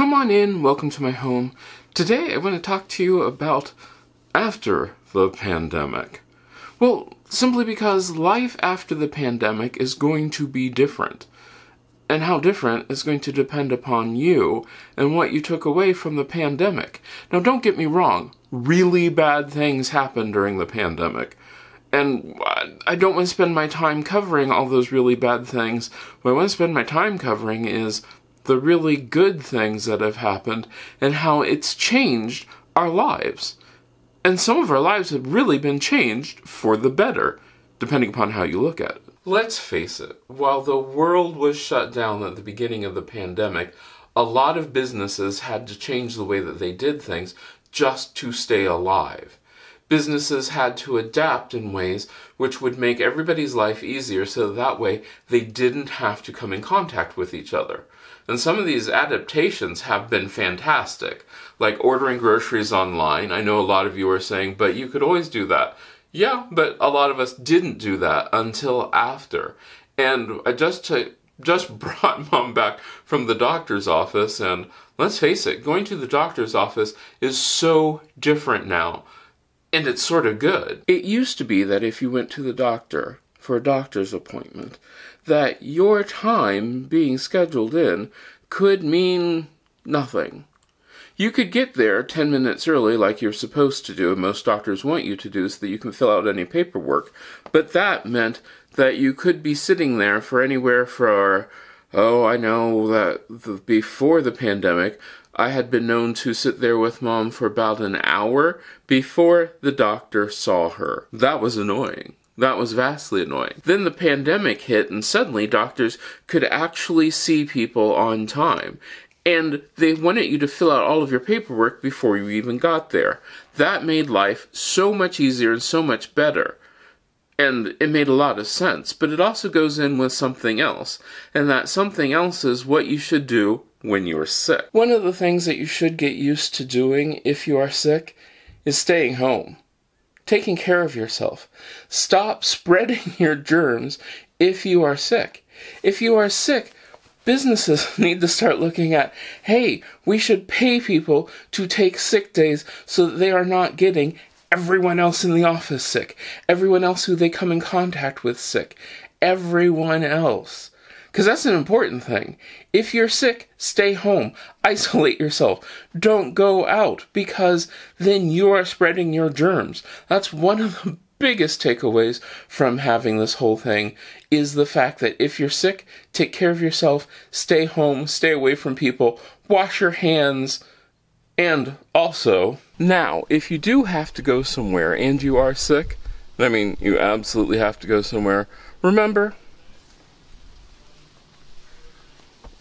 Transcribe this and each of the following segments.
Come on in, welcome to my home. Today I want to talk to you about after the pandemic. Well, simply because life after the pandemic is going to be different. And how different is going to depend upon you and what you took away from the pandemic. Now don't get me wrong, really bad things happened during the pandemic. And I don't want to spend my time covering all those really bad things. What I want to spend my time covering is the really good things that have happened and how it's changed our lives. And some of our lives have really been changed for the better, depending upon how you look at it. Let's face it, while the world was shut down at the beginning of the pandemic, a lot of businesses had to change the way that they did things just to stay alive. Businesses had to adapt in ways which would make everybody's life easier so that way they didn't have to come in contact with each other. And some of these adaptations have been fantastic, like ordering groceries online. I know a lot of you are saying, but you could always do that. Yeah, but a lot of us didn't do that until after. And I just brought Mom back from the doctor's office, and let's face it, going to the doctor's office is so different now. And it's sort of good. It used to be that if you went to the doctor for a doctor's appointment, that your time being scheduled in could mean nothing. You could get there 10 minutes early like you're supposed to do, and most doctors want you to do so that you can fill out any paperwork, but that meant that you could be sitting there for anywhere for, I know that before the pandemic, I had been known to sit there with Mom for about an hour before the doctor saw her. That was annoying. That was vastly annoying. Then the pandemic hit, and suddenly doctors could actually see people on time. And they wanted you to fill out all of your paperwork before you even got there. That made life so much easier and so much better. And it made a lot of sense. But it also goes in with something else. And that something else is what you should do when you're sick. One of the things that you should get used to doing if you are sick is staying home. Taking care of yourself. Stop spreading your germs if you are sick. If you are sick, businesses need to start looking at, hey, we should pay people to take sick days so that they are not getting everyone else in the office sick, everyone else who they come in contact with sick, everyone else. Because that's an important thing. If you're sick, stay home. Isolate yourself. Don't go out, because then you are spreading your germs. That's one of the biggest takeaways from having this whole thing, is the fact that if you're sick, take care of yourself, stay home, stay away from people, wash your hands, and also, now, if you do have to go somewhere and you are sick, you absolutely have to go somewhere, remember,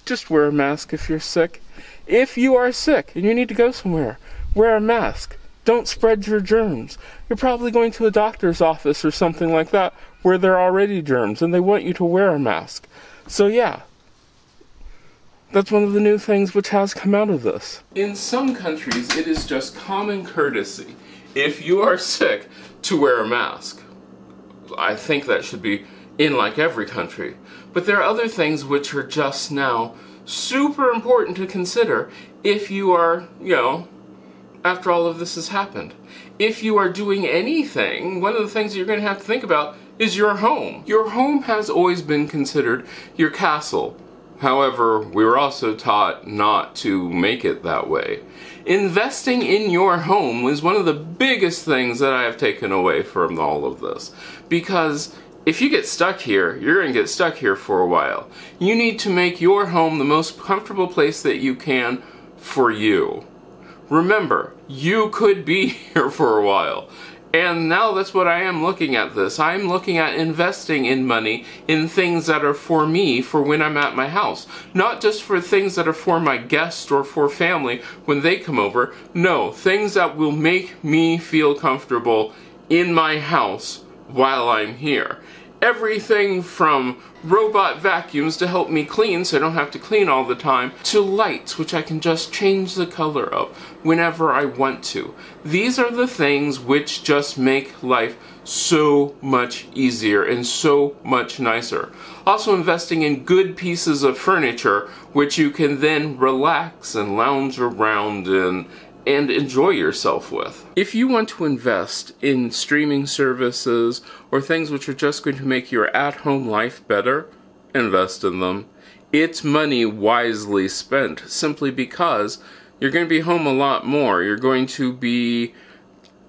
just wear a mask if you're sick. If you are sick and you need to go somewhere, wear a mask. Don't spread your germs. You're probably going to a doctor's office or something like that where there are already germs and they want you to wear a mask. So yeah, that's one of the new things which has come out of this. In some countries, it is just common courtesy, if you are sick, to wear a mask. I think that should be in like every country. But there are other things which are just now super important to consider if you are, after all of this has happened. If you are doing anything, one of the things you're going to have to think about is your home. Your home has always been considered your castle. However, we were also taught not to make it that way. Investing in your home was one of the biggest things that I have taken away from all of this. Because if you get stuck here, you're going to get stuck here for a while. You need to make your home the most comfortable place that you can for you. Remember, you could be here for a while. And now that's what I am looking at this. I'm looking at investing in money in things that are for me for when I'm at my house. Not just for things that are for my guests or for family when they come over. No, things that will make me feel comfortable in my house while I'm here. everything from robot vacuums to help me clean so I don't have to clean all the time, to lights which I can just change the color of whenever I want to. These are the things which just make life so much easier and so much nicer. Also investing in good pieces of furniture which you can then relax and lounge around in and enjoy yourself with. If you want to invest in streaming services or things which are just going to make your at-home life better, invest in them. It's money wisely spent, simply because you're going to be home a lot more. You're going to be...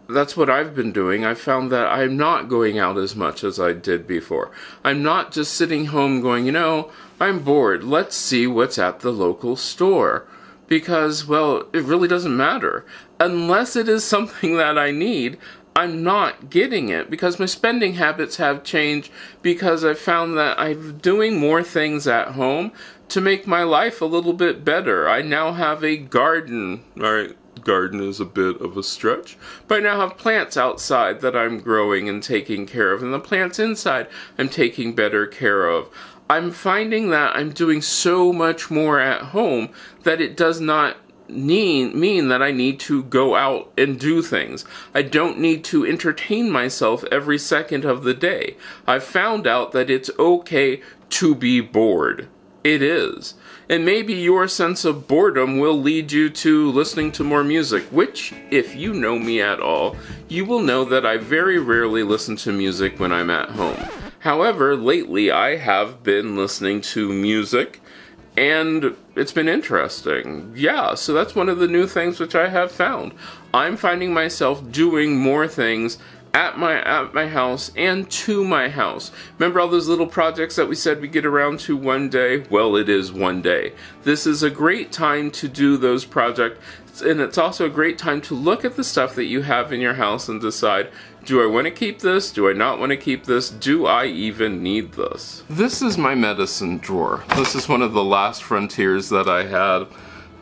That's what I've been doing. I found that I'm not going out as much as I did before. I'm not just sitting home going, you know, I'm bored. Let's see what's at the local store. Because, well, it really doesn't matter. Unless it is something that I need, I'm not getting it. Because my spending habits have changed, because I found that I'm doing more things at home to make my life a little bit better. I now have a garden. Alright, garden is a bit of a stretch. But I now have plants outside that I'm growing and taking care of. And the plants inside I'm taking better care of. I'm finding that I'm doing so much more at home that it does not mean that I need to go out and do things. I don't need to entertain myself every second of the day. I've found out that it's okay to be bored. It is. And maybe your sense of boredom will lead you to listening to more music, which, if you know me at all, you will know that I very rarely listen to music when I'm at home. However, lately I have been listening to music, and it's been interesting. Yeah, so that's one of the new things which I have found. I'm finding myself doing more things at my house and to my house. Remember all those little projects that we said we'd get around to one day? Well, it is one day. This is a great time to do those projects, and it's also a great time to look at the stuff that you have in your house and decide, do I want to keep this? Do I not want to keep this? Do I even need this? This is my medicine drawer. This is one of the last frontiers that I had,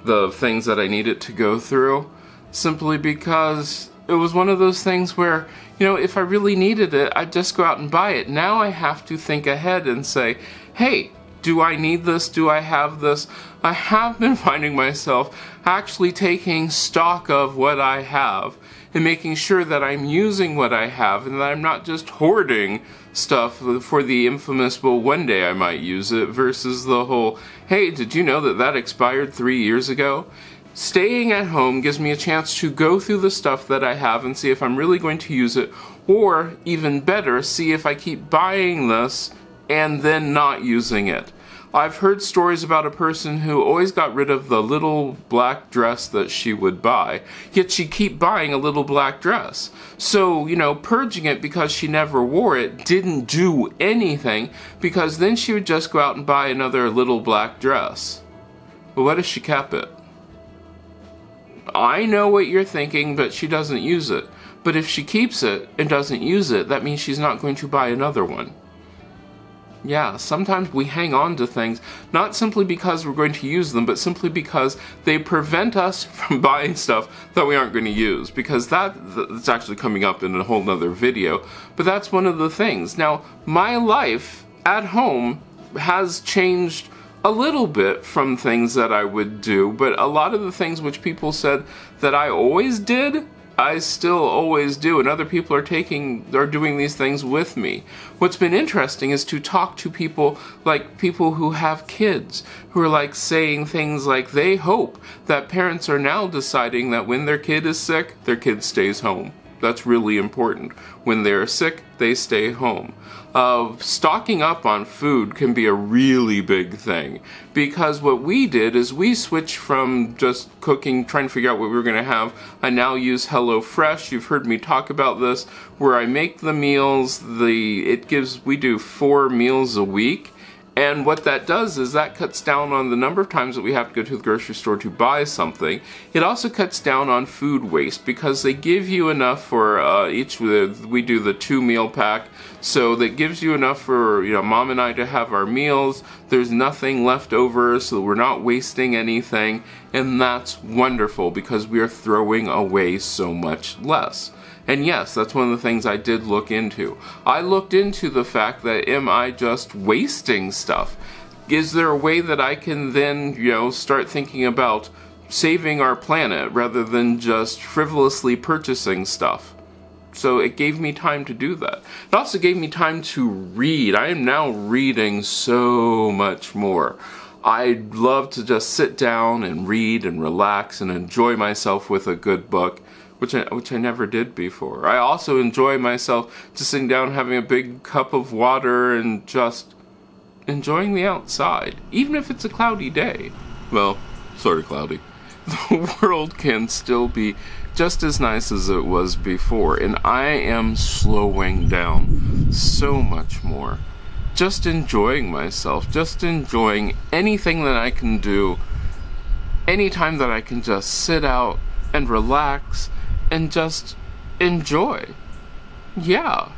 the things that I needed to go through, simply because it was one of those things where, you know, if I really needed it, I'd just go out and buy it. Now I have to think ahead and say, hey, do I need this? Do I have this? I have been finding myself actually taking stock of what I have and making sure that I'm using what I have and that I'm not just hoarding stuff for the infamous, well, one day I might use it, versus the whole, hey, did you know that that expired 3 years ago? Staying at home gives me a chance to go through the stuff that I have and see if I'm really going to use it, or even better, see if I keep buying this and then not using it. I've heard stories about a person who always got rid of the little black dress that she would buy, yet she'd keep buying a little black dress. So, you know, purging it because she never wore it didn't do anything, because then she would just go out and buy another little black dress. But what if she kept it? I know what you're thinking, but she doesn't use it. But if she keeps it and doesn't use it, that means she's not going to buy another one. Yeah, sometimes we hang on to things, not simply because we're going to use them, but simply because they prevent us from buying stuff that we aren't going to use. Because that's actually coming up in a whole nother video. But that's one of the things. Now, my life at home has changed a little bit from things that I would do, but a lot of the things which people said that I always did, I still always do, and other people are doing these things with me. What's been interesting is to talk to people, like people who have kids, who are like saying things like they hope that parents are now deciding that when their kid is sick, their kid stays home. That's really important. When they're sick, they stay home. Stocking up on food can be a really big thing, because what we did is we switched from just cooking, trying to figure out what we were going to have. I now use HelloFresh. You've heard me talk about this, where I make the meals. We do 4 meals a week. And what that does is that cuts down on the number of times that we have to go to the grocery store to buy something. It also cuts down on food waste, because they give you enough for we do the 2 meal pack, so that gives you enough for, you know, Mom and I to have our meals, There's nothing left over, so we're not wasting anything, and that's wonderful because we are throwing away so much less. And yes, that's one of the things I did look into. I looked into the fact that, am I just wasting stuff? Is there a way that I can then, start thinking about saving our planet rather than just frivolously purchasing stuff? So it gave me time to do that. It also gave me time to read. I am now reading so much more. I love to just sit down and read and relax and enjoy myself with a good book, which I never did before. I also enjoy myself just sitting down, having a big cup of water and just enjoying the outside, even if it's a cloudy day. Well, sort of cloudy. The world can still be just as nice as it was before, and I am slowing down so much more. Just enjoying myself, just enjoying anything that I can do, anytime that I can just sit out and relax and just enjoy. Yeah.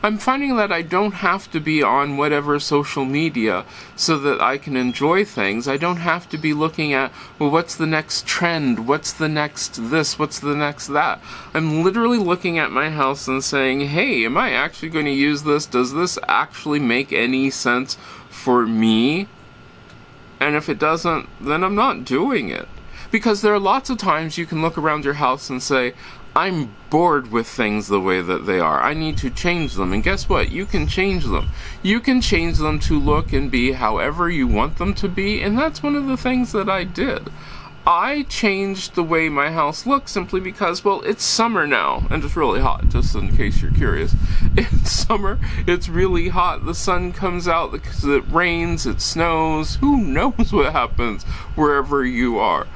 I'm finding that I don't have to be on whatever social media so that I can enjoy things. I don't have to be looking at, well, what's the next trend? What's the next this? What's the next that? I'm literally looking at my house and saying, hey, am I actually going to use this? Does this actually make any sense for me? And if it doesn't, then I'm not doing it. Because there are lots of times you can look around your house and say, I'm bored with things the way that they are. I need to change them. And guess what? You can change them. You can change them to look and be however you want them to be, and that's one of the things that I did. I changed the way my house looks simply because, well, it's summer now, and it's really hot, just in case you're curious. It's summer, it's really hot, the sun comes out because it rains, it snows, who knows what happens wherever you are.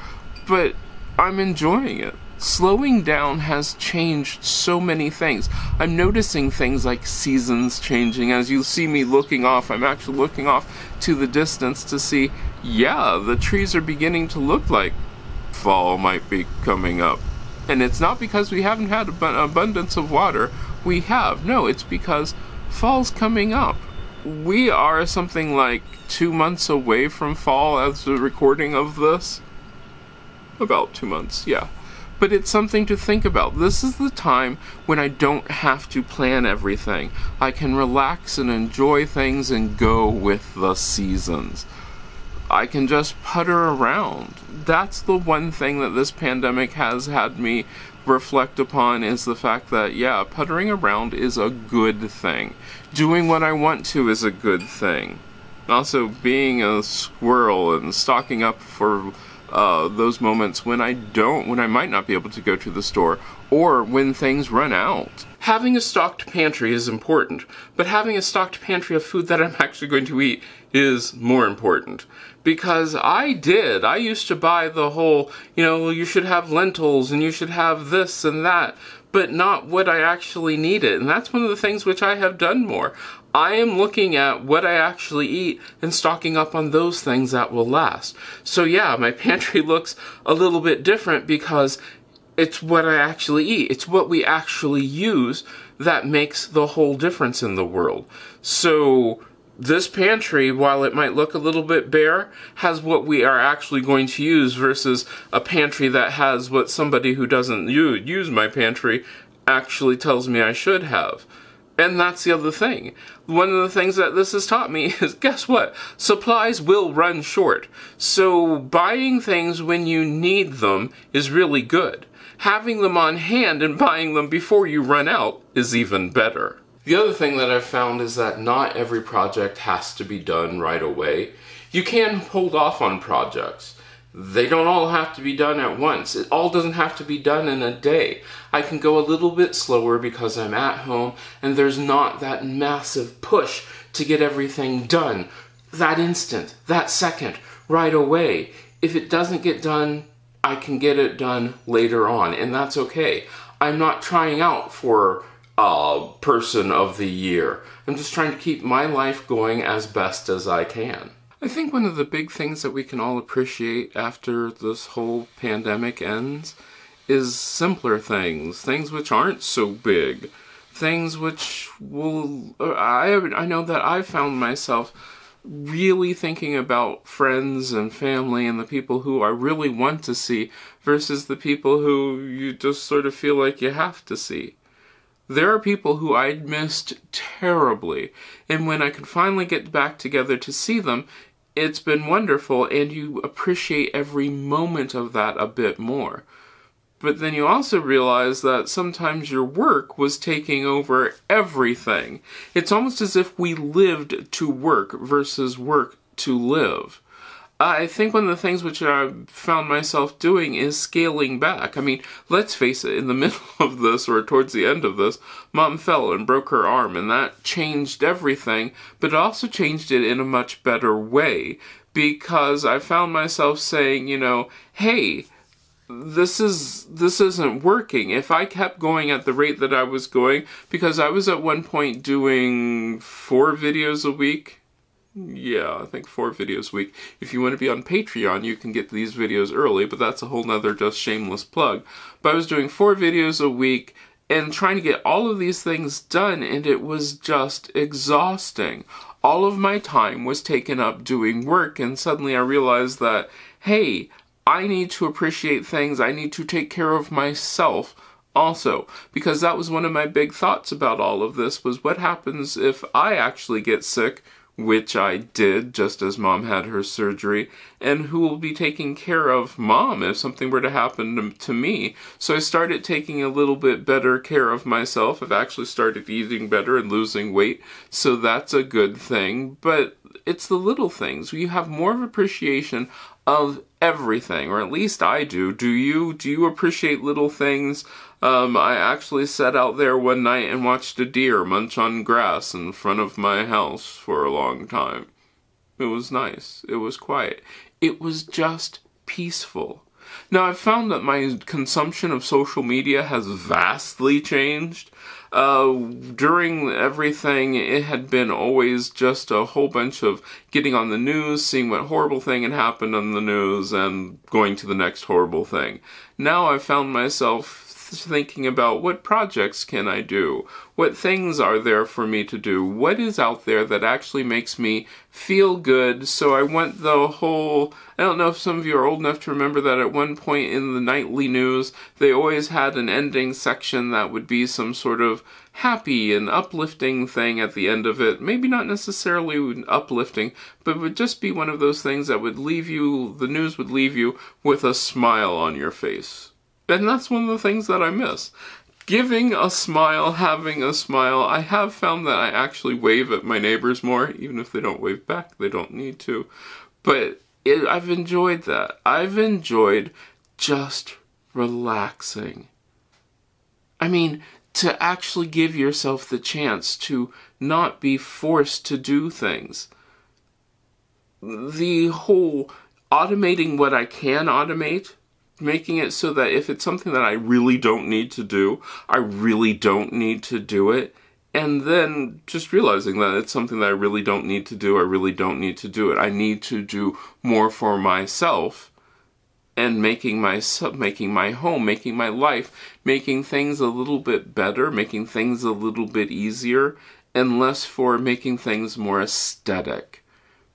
But I'm enjoying it. Slowing down has changed so many things. I'm noticing things like seasons changing. As you see me looking off, I'm actually looking off to the distance to see, yeah, the trees are beginning to look like fall might be coming up. And it's not because we haven't had an abundance of water. We have. No, it's because fall's coming up. We are something like 2 months away from fall as the recording of this. About 2 months, yeah. But it's something to think about. This is the time when I don't have to plan everything. I can relax and enjoy things and go with the seasons. I can just putter around. That's the one thing that this pandemic has had me reflect upon, is the fact that, yeah, puttering around is a good thing. Doing what I want to is a good thing. Also, being a squirrel and stocking up for those moments when I might not be able to go to the store, or when things run out. Having a stocked pantry is important, but having a stocked pantry of food that I'm actually going to eat is more important. Because I used to buy the whole, you should have lentils and you should have this and that, but not what I actually needed. And that's one of the things which I have done more. I am looking at what I actually eat and stocking up on those things that will last. So yeah, my pantry looks a little bit different because it's what I actually eat. It's what we actually use that makes the whole difference in the world. So this pantry, while it might look a little bit bare, has what we are actually going to use versus a pantry that has what somebody who doesn't use my pantry actually tells me I should have. And that's the other thing. One of the things that this has taught me is, guess what? Supplies will run short. So buying things when you need them is really good. Having them on hand and buying them before you run out is even better. The other thing that I've found is that not every project has to be done right away. You can hold off on projects. They don't all have to be done at once. It all doesn't have to be done in a day. I can go a little bit slower because I'm at home and there's not that massive push to get everything done that instant, that second, right away. If it doesn't get done, I can get it done later on, and that's okay. I'm not trying out for person of the year. I'm just trying to keep my life going as best as I can. I think one of the big things that we can all appreciate after this whole pandemic ends is simpler things, things which aren't so big, things which will, I know that I've found myself really thinking about friends and family and the people who I really want to see versus the people who you just sort of feel like you have to see. There are people who I'd missed terribly, and when I could finally get back together to see them, it's been wonderful, and you appreciate every moment of that a bit more. But then you also realize that sometimes your work was taking over everything. It's almost as if we lived to work versus work to live. I think one of the things which I found myself doing is scaling back. I mean, let's face it, in the middle of this, or towards the end of this, Mom fell and broke her arm, and that changed everything, but it also changed it in a much better way, because I found myself saying, you know, hey, this isn't working. If I kept going at the rate that I was going, because I was at one point doing 4 videos a week. Yeah, I think 4 videos a week. If you want to be on Patreon, you can get these videos early, but that's a whole nother just shameless plug. But I was doing 4 videos a week and trying to get all of these things done, and it was just exhausting. All of my time was taken up doing work, and suddenly I realized that, hey, I need to appreciate things. I need to take care of myself also, because that was one of my big thoughts about all of this, was what happens if I actually get sick, which I did just as Mom had her surgery, and who will be taking care of Mom if something were to happen to me. So I started taking a little bit better care of myself. I've actually started eating better and losing weight, so that's a good thing. But it's the little things. You have more of appreciation of everything, or at least I do. Do you appreciate little things? I actually sat out there one night and watched a deer munch on grass in front of my house for a long time. It was nice. It was quiet. It was just peaceful. Now, I've found that my consumption of social media has vastly changed. During everything, it had been always just a whole bunch of getting on the news, seeing what horrible thing had happened on the news, and going to the next horrible thing. Now I've found myself thinking about what projects can I do? What things are there for me to do? What is out there that actually makes me feel good? So I went the whole, I don't know if some of you are old enough to remember that at one point in the nightly news, they always had an ending section that would be some sort of happy and uplifting thing at the end of it. Maybe not necessarily uplifting, but it would just be one of those things that would leave you, the news would leave you with a smile on your face. And that's one of the things that I miss. Giving a smile, having a smile. I have found that I actually wave at my neighbors more, even if they don't wave back, they don't need to. But I've enjoyed that. I've enjoyed just relaxing. I mean, to actually give yourself the chance to not be forced to do things. The whole automating what I can automate, making it so that if it's something that I really don't need to do, I really don't need to do it. And then just realizing that it's something that I really don't need to do, I really don't need to do it. I need to do more for myself, and making my home, making my life, making things a little bit better, making things a little bit easier, and less for making things more aesthetic.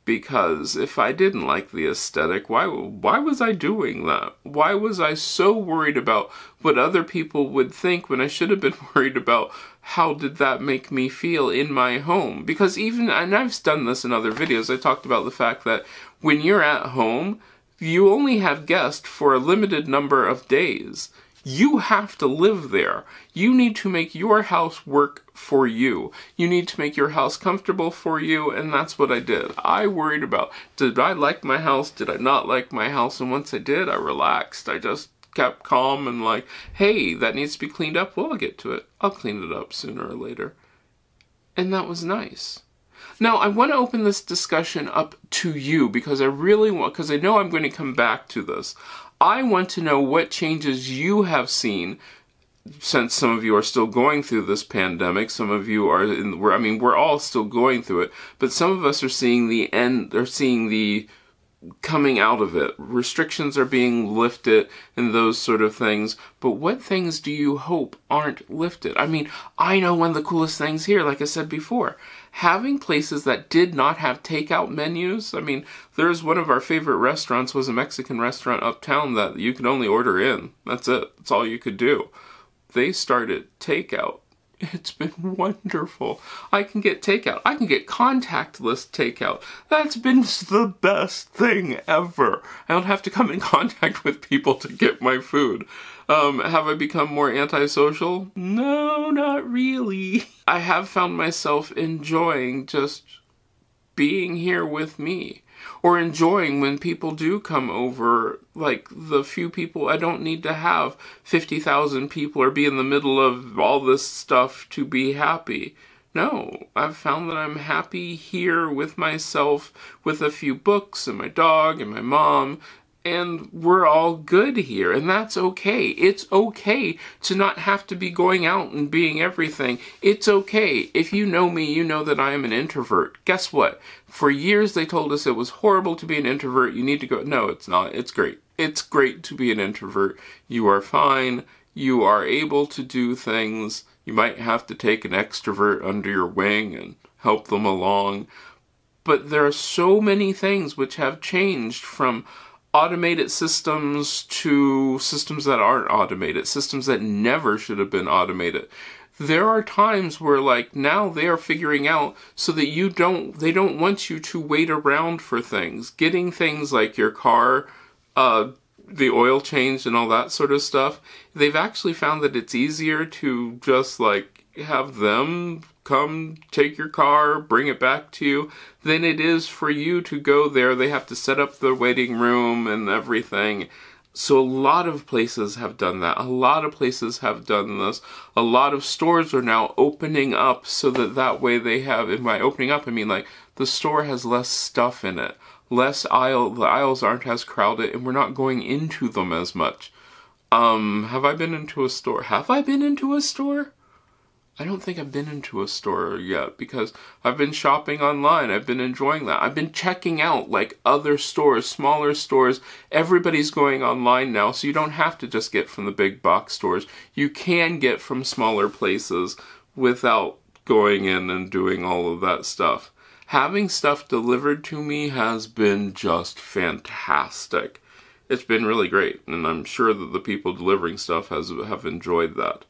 Because if I didn't like the aesthetic, why was I doing that? Why was I so worried about what other people would think when I should have been worried about how did that make me feel in my home? Because even, and I've done this in other videos, I talked about the fact that when you're at home, you only have guests for a limited number of days. You have to live there. You need to make your house work for you. You need to make your house comfortable for you, and that's what I did. I worried about, did I like my house? Did I not like my house? And once I did, I relaxed. I just kept calm and like, hey, that needs to be cleaned up. Well, I'll get to it. I'll clean it up sooner or later. And that was nice. Now, I want to open this discussion up to you because I really want, because I know I'm going to come back to this. I want to know what changes you have seen, since some of you are still going through this pandemic. Some of you are we're all still going through it, but some of us are seeing the end, or seeing the coming out of it. Restrictions are being lifted and those sort of things. But what things do you hope aren't lifted? I mean, I know one of the coolest things here, like I said before, having places that did not have takeout menus. I mean, there's one of our favorite restaurants was a Mexican restaurant uptown that you could only order in. That's it. That's all you could do. They started takeout. It's been wonderful. I can get takeout. I can get contactless takeout. That's been the best thing ever. I don't have to come in contact with people to get my food. Have I become more antisocial? No, not really. I have found myself enjoying just being here with me. Or enjoying when people do come over, like the few people. I don't need to have 50,000 people or be in the middle of all this stuff to be happy. No, I've found that I'm happy here with myself, with a few books and my dog and my mom, and we're all good here, and that's okay. It's okay to not have to be going out and being everything. It's okay. If you know me, you know that I am an introvert. Guess what? For years they told us it was horrible to be an introvert. You need to go. No, it's not. It's great. It's great to be an introvert. You are fine. You are able to do things. You might have to take an extrovert under your wing and help them along. But there are so many things which have changed from automated systems to systems that aren't automated, systems that never should have been automated. There are times where, like, now they are figuring out so that they don't want you to wait around for things. Getting things like your car, the oil changed and all that sort of stuff, they've actually found that it's easier to just, like, have them come take your car, bring it back to you, than it is for you to go there. They have to set up the waiting room and everything. So a lot of places have done that. A lot of places have done this. A lot of stores are now opening up so that way they have, and by opening up I mean like the store has less stuff in it. The aisles aren't as crowded and we're not going into them as much. Have I been into a store? Have I been into a store? I don't think I've been into a store yet because I've been shopping online. I've been enjoying that. I've been checking out like other stores, smaller stores. Everybody's going online now, so you don't have to just get from the big box stores. You can get from smaller places without going in and doing all of that stuff. Having stuff delivered to me has been just fantastic. It's been really great, and I'm sure that the people delivering stuff have enjoyed that.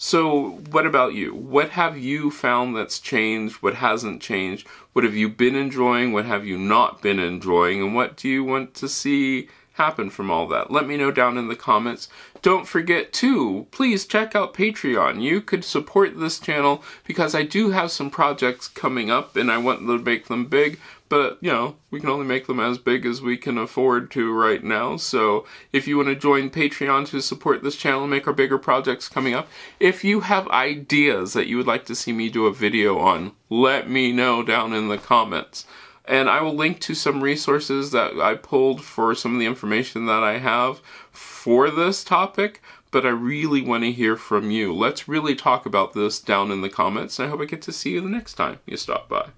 So what about you? What have you found that's changed? What hasn't changed? What have you been enjoying? What have you not been enjoying? And what do you want to see happen from all that? Let me know down in the comments. Don't forget to, please check out Patreon. You could support this channel because I do have some projects coming up and I want to make them big. But, you know, we can only make them as big as we can afford to right now. So if you want to join Patreon to support this channel and make our bigger projects coming up, if you have ideas that you would like to see me do a video on, let me know down in the comments. And I will link to some resources that I pulled for some of the information that I have for this topic. But I really want to hear from you. Let's really talk about this down in the comments. And I hope I get to see you the next time you stop by.